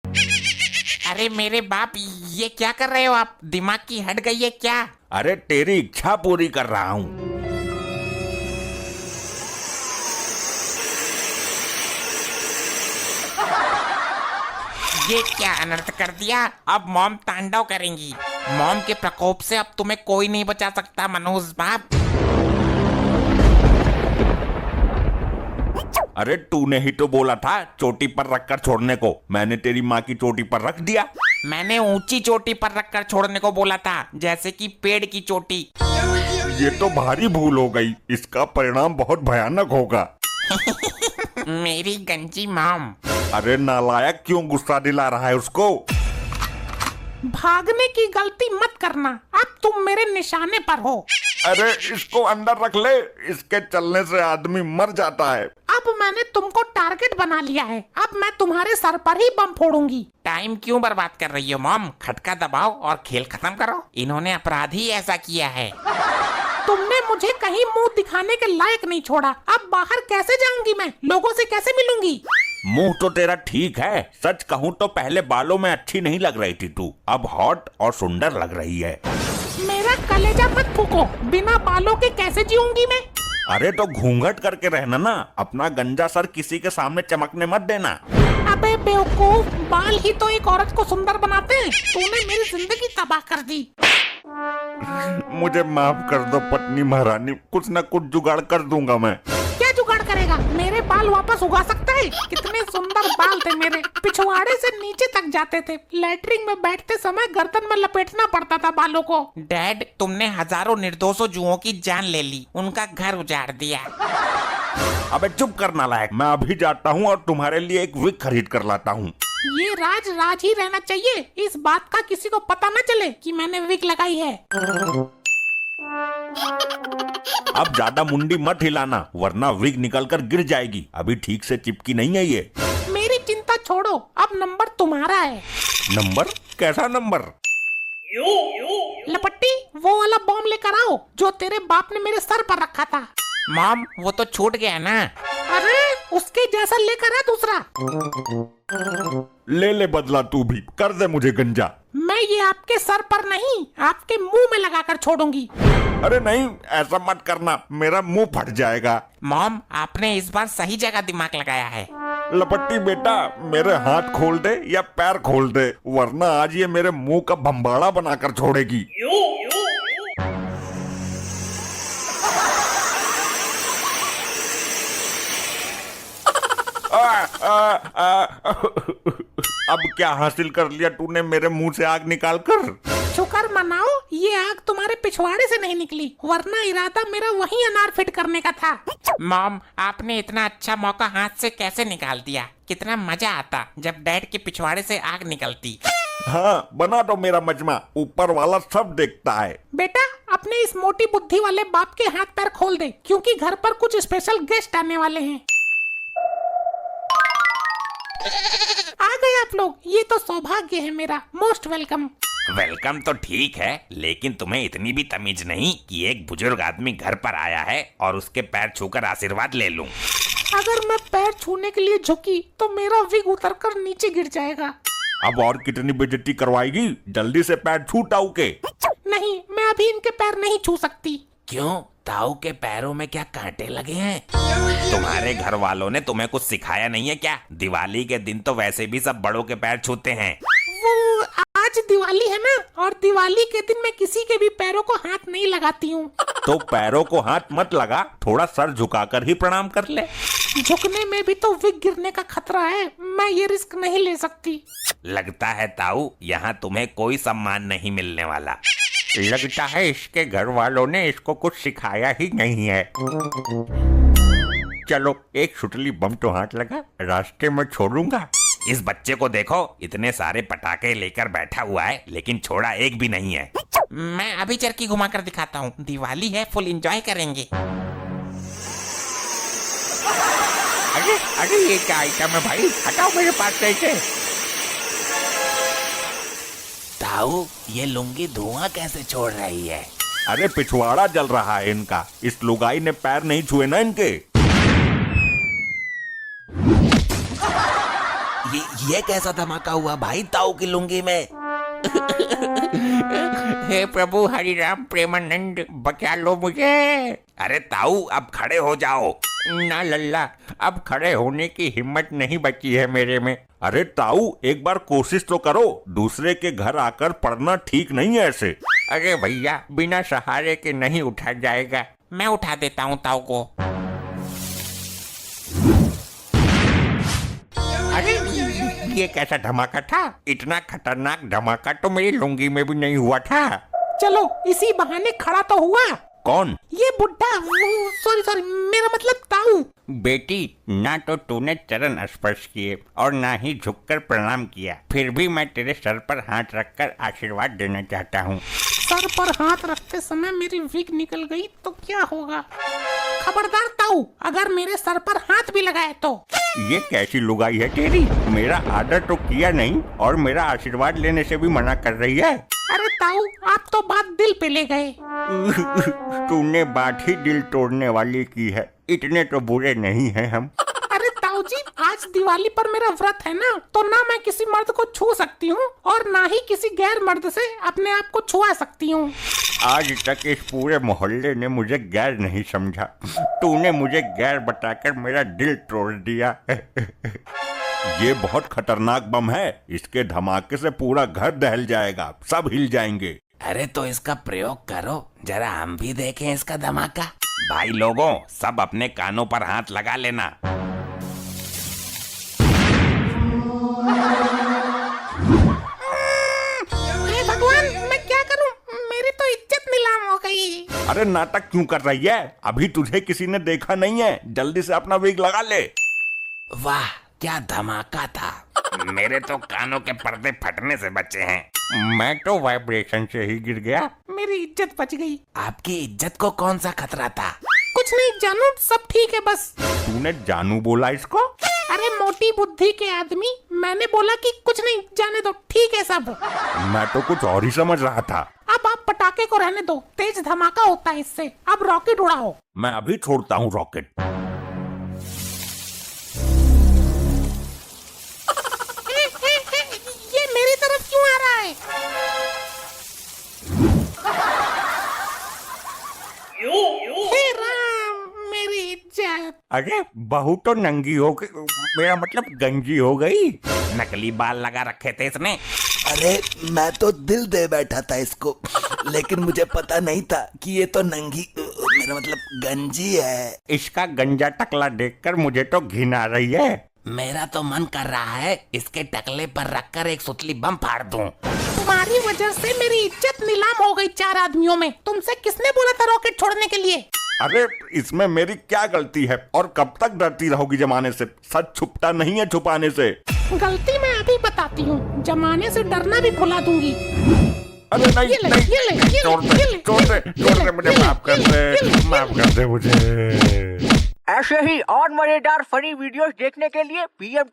अरे मेरे बाप, ये क्या कर रहे हो आप? दिमाग की हट गई है क्या? अरे तेरी इच्छा पूरी कर रहा हूँ। ये क्या अनर्थ कर दिया? अब मॉम तांडव करेंगी। मॉम के प्रकोप से अब तुम्हें कोई नहीं बचा सकता मनोज बाप। अरे तूने ही तो बोला था चोटी पर रखकर छोड़ने को। मैंने तेरी माँ की चोटी पर रख दिया। मैंने ऊंची चोटी पर रखकर छोड़ने को बोला था, जैसे कि पेड़ की चोटी। ये तो भारी भूल हो गई। इसका परिणाम बहुत भयानक होगा। मेरी गंजी मॉम। अरे नालायक, क्यों गुस्सा दिला रहा है उसको? भागने की गलती मत करना, अब तुम मेरे निशाने पर हो। अरे इसको अंदर रख ले, इसके चलने से आदमी मर जाता है। अब मैंने तुमको टारगेट बना लिया है, अब मैं तुम्हारे सर पर ही बम फोड़ूंगी। टाइम क्यों बर्बाद कर रही हो मॉम? खटका दबाओ और खेल खत्म करो। इन्होंने अपराध ही ऐसा किया है। तुमने मुझे कहीं मुंह दिखाने के लायक नहीं छोड़ा। अब बाहर कैसे जाऊंगी मैं? लोगों से कैसे मिलूंगी? मुंह तो तेरा ठीक है। सच कहूँ तो पहले बालों में अच्छी नहीं लग रही थी तू, अब हॉट और सुंदर लग रही है। मेरा कलेजा मत फूको, बिना बालों के कैसे जीऊंगी मैं? अरे तो घूंघट करके रहना ना, अपना गंजा सर किसी के सामने चमकने मत देना। अबे बेवकूफ, बाल ही तो एक औरत को सुंदर बनाते हैं। तूने मेरी जिंदगी तबाह कर दी। मुझे माफ कर दो पत्नी महारानी, कुछ न कुछ जुगाड़ कर दूंगा मैं। क्या जुगाड़ करेगा? मेरे बाल वापस उगा सकता है? कितने सुंदर बाल थे मेरे, पिछवाड़े से नीचे तक जाते थे। लैट्रिन में बैठते समय गर्दन में लपेटना पड़ता था बालों को। डैड, तुमने हजारों निर्दोषों जुओं की जान ले ली, उनका घर उजाड़ दिया। अबे चुप करना लायक, मैं अभी जाता हूँ और तुम्हारे लिए एक विग खरीद कर लाता हूँ। ये राज राज ही रहना चाहिए, इस बात का किसी को पता न चले कि मैंने विग लगाई है। अब ज्यादा मुंडी मत हिलाना, वरना विग निकलकर गिर जाएगी। अभी ठीक से चिपकी नहीं है ये। मेरी चिंता छोड़ो, अब नंबर तुम्हारा है। नंबर? कैसा नंबर? लपट्टी, वो वाला बॉम्ब लेकर आओ जो तेरे बाप ने मेरे सर पर रखा था। मॉम, वो तो छूट गया ना। अरे उसके जैसा लेकर आ दूसरा। ले ले बदला, तू भी कर दे मुझे गंजा। मैं ये आपके सर पर नहीं, आपके मुंह में लगाकर छोड़ूंगी। अरे नहीं, ऐसा मत करना, मेरा मुंह फट जाएगा। मॉम, आपने इस बार सही जगह दिमाग लगाया है। लपट्टी बेटा, मेरे हाथ खोल दे या पैर खोल दे, वरना आज ये मेरे मुंह का भंबाड़ा बनाकर छोड़ेगी। अब क्या हासिल कर लिया तूने मेरे मुंह से आग निकाल कर? शुक्र मनाओ, ये आग तुम्हारे पिछवाड़े से नहीं निकली, वरना इरादा मेरा वही अनार फिट करने का था। मॉम, आपने इतना अच्छा मौका हाथ से कैसे निकाल दिया? कितना मजा आता जब डैड के पिछवाड़े से आग निकलती। हाँ, बना दो मेरा मजमा, ऊपर वाला सब देखता है। बेटा, अपने इस मोटी बुद्धि वाले बाप के हाथ पैर खोल दे, क्योंकि घर पर कुछ स्पेशल गेस्ट आने वाले हैं। आ गए आप लोग, ये तो सौभाग्य है मेरा। Most welcome. वेलकम तो ठीक है, लेकिन तुम्हें इतनी भी तमीज नहीं कि एक बुजुर्ग आदमी घर पर आया है और उसके पैर छूकर आशीर्वाद ले लूं। अगर मैं पैर छूने के लिए झुकी तो मेरा विग उतरकर नीचे गिर जाएगा। अब और कितनी बेइज्जती करवाएगी? जल्दी से पैर छू ताऊ के। नहीं, मैं अभी इनके पैर नहीं छू सकती। क्यों? ताऊ के पैरों में क्या कांटे लगे हैं? तुम्हारे घर वालों ने तुम्हें कुछ सिखाया नहीं है क्या? दिवाली के दिन तो वैसे भी सब बड़ों के पैर छूते हैं। वो आज दिवाली है ना, और दिवाली के दिन मैं किसी के भी पैरों को हाथ नहीं लगाती हूँ। तो पैरों को हाथ मत लगा, थोड़ा सर झुकाकर ही प्रणाम कर ले। झुकने में भी तो विग गिरने का खतरा है, मैं ये रिस्क नहीं ले सकती। लगता है ताऊ, यहाँ तुम्हें कोई सम्मान नहीं मिलने वाला। लगता है इसके घर वालों ने इसको कुछ सिखाया ही नहीं है। चलो, एक सुतली बम तो हाथ लगा, रास्ते में छोड़ूंगा। इस बच्चे को देखो, इतने सारे पटाखे लेकर बैठा हुआ है, लेकिन छोड़ा एक भी नहीं है। मैं अभी चरखी घुमाकर दिखाता हूँ, दिवाली है, फुल एंजॉय करेंगे। अरे अरे, ये क्या आइटम है भाई? हटाओ मेरे पास से। ताऊ, ये लुंगी धुआं कैसे छोड़ रही है? अरे पिछवाड़ा जल रहा है इनका, इस लुगाई ने पैर नहीं छुए ना इनके। ये कैसा धमाका हुआ भाई ताऊ की लुंगी में? हे प्रभु हरि राम प्रेमानंद, बचा लो मुझे। अरे ताऊ अब खड़े हो जाओ। ना लल्ला, अब खड़े होने की हिम्मत नहीं बची है मेरे में। अरे ताऊ एक बार कोशिश तो करो, दूसरे के घर आकर पढ़ना ठीक नहीं है ऐसे। अरे भैया, बिना सहारे के नहीं उठा जाएगा। मैं उठा देता हूँ ताऊ को। अरे ये कैसा धमाका था? इतना खतरनाक धमाका तो मेरी लुंगी में भी नहीं हुआ था। चलो इसी बहाने खड़ा तो हुआ। कौन? ये बुड्ढा, सॉरी मेरा मतलब ताऊ। बेटी, ना तो तूने चरण स्पर्श किए और ना ही झुककर प्रणाम किया, फिर भी मैं तेरे सर पर हाथ रखकर आशीर्वाद देना चाहता हूँ। सर पर हाथ रखते समय मेरी विग निकल गई तो क्या होगा? खबरदार ताऊ, अगर मेरे सर पर हाथ भी लगाए तो। ये कैसी लुगाई है तेरी? मेरा आदर तो किया नहीं और मेरा आशीर्वाद लेने से भी मना कर रही है। अरे ताऊ, आप तो बात दिल पे ले गए। तूने बात ही दिल तोड़ने वाली की है। इतने तो बुरे नहीं हैं हम। अरे ताऊ जी, आज दिवाली पर मेरा व्रत है ना, तो ना मैं किसी मर्द को छू सकती हूँ और ना ही किसी गैर मर्द से अपने आप को छुआ सकती हूँ। आज तक इस पूरे मोहल्ले ने मुझे गैर नहीं समझा। तूने मुझे गैर बताकर मेरा दिल तोड़ दिया। ये बहुत खतरनाक बम है, इसके धमाके से पूरा घर दहल जाएगा, सब हिल जाएंगे। अरे तो इसका प्रयोग करो, जरा हम भी देखें इसका धमाका। भाई लोगों, सब अपने कानों पर हाथ लगा लेना। हे भगवान, मैं क्या करूं? मेरी तो इज्जत नीलाम हो गई। अरे नाटक क्यों कर रही है? अभी तुझे किसी ने देखा नहीं है, जल्दी से अपना विग लगा ले। वाह क्या धमाका था। मेरे तो कानों के पर्दे फटने से बचे हैं। मैं तो वाइब्रेशन से ही गिर गया। मेरी इज्जत बच गई। आपकी इज्जत को कौन सा खतरा था? कुछ नहीं जानू, सब ठीक है बस। तूने जानू बोला इसको? अरे मोटी बुद्धि के आदमी, मैंने बोला कि कुछ नहीं, जाने दो, ठीक है सब। मैं तो कुछ और ही समझ रहा था। अब आप पटाखे को रहने दो, तेज धमाका होता है इससे। अब रॉकेट उड़ाओ। मैं अभी छोड़ता हूँ रॉकेट। ये मेरी तरफ क्यों आ रहा है? हे राम, मेरी इज्जत। अरे बहू तो नंगी हो गई, मेरा मतलब गंजी हो गई। नकली बाल लगा रखे थे इसने। अरे मैं तो दिल दे बैठा था इसको, लेकिन मुझे पता नहीं था कि ये तो नंगी, मेरा मतलब गंजी है। इसका गंजा टकला देखकर मुझे तो घिन आ रही है। मेरा तो मन कर रहा है इसके टकले पर रखकर एक सुतली बम फाड़ दूं। तुम्हारी वजह से मेरी इज्जत नीलाम हो गई 4 आदमियों में। तुमसे किसने बोला था रॉकेट छोड़ने के लिए? अरे इसमें मेरी क्या गलती है? और कब तक डरती रहोगी जमाने से? सच छुपता नहीं है छुपाने से। गलती मैं अभी बताती हूँ, जमाने से डरना भी भुला दूंगी। अरे नहीं ये ले, नहीं, ये ले, ये ले, छोड़ ये दे, ले, छोड़ दे, ये छोड़ ले, दे, मुझे ये ले, माफ कर ये ले, ये ले, दे, माफ कर दे मुझे। ऐसे ही और मजेदार फनी वीडियोस देखने के लिए PM